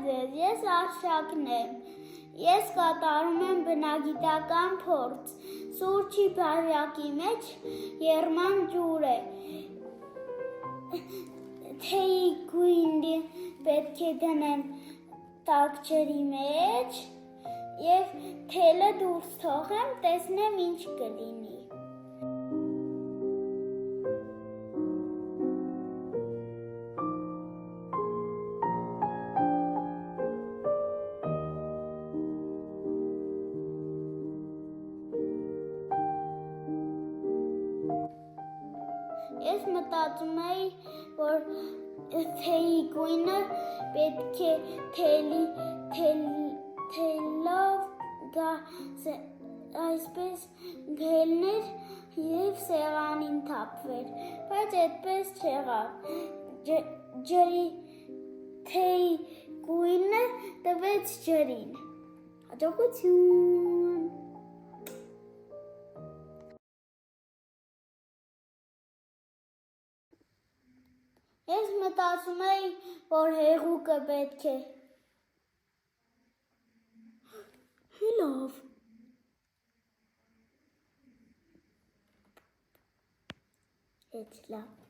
ձեզ, ես Արշակն եմ, ես կատարում եմ բնագիտական փորձ, սուրճի բաժակի մեջ երման ջուր է, թեյի գույնը պետք է դնեմ տաք ջրի մեջ և թելը դուրս թողեմ, տեսնեմ ինչ կլինի։ Ես մտածում էի, որ թեյի գույնը պետք է թելով գա այսպես գելներ և սեղանին թափվեր, բայց այդպես չեղավ, թեյի գույնը տվեց ջրին, հաջողություն։ Ես մտածում էի, որ հեղուկը պետք է։ Լավ։ Հետ լավ։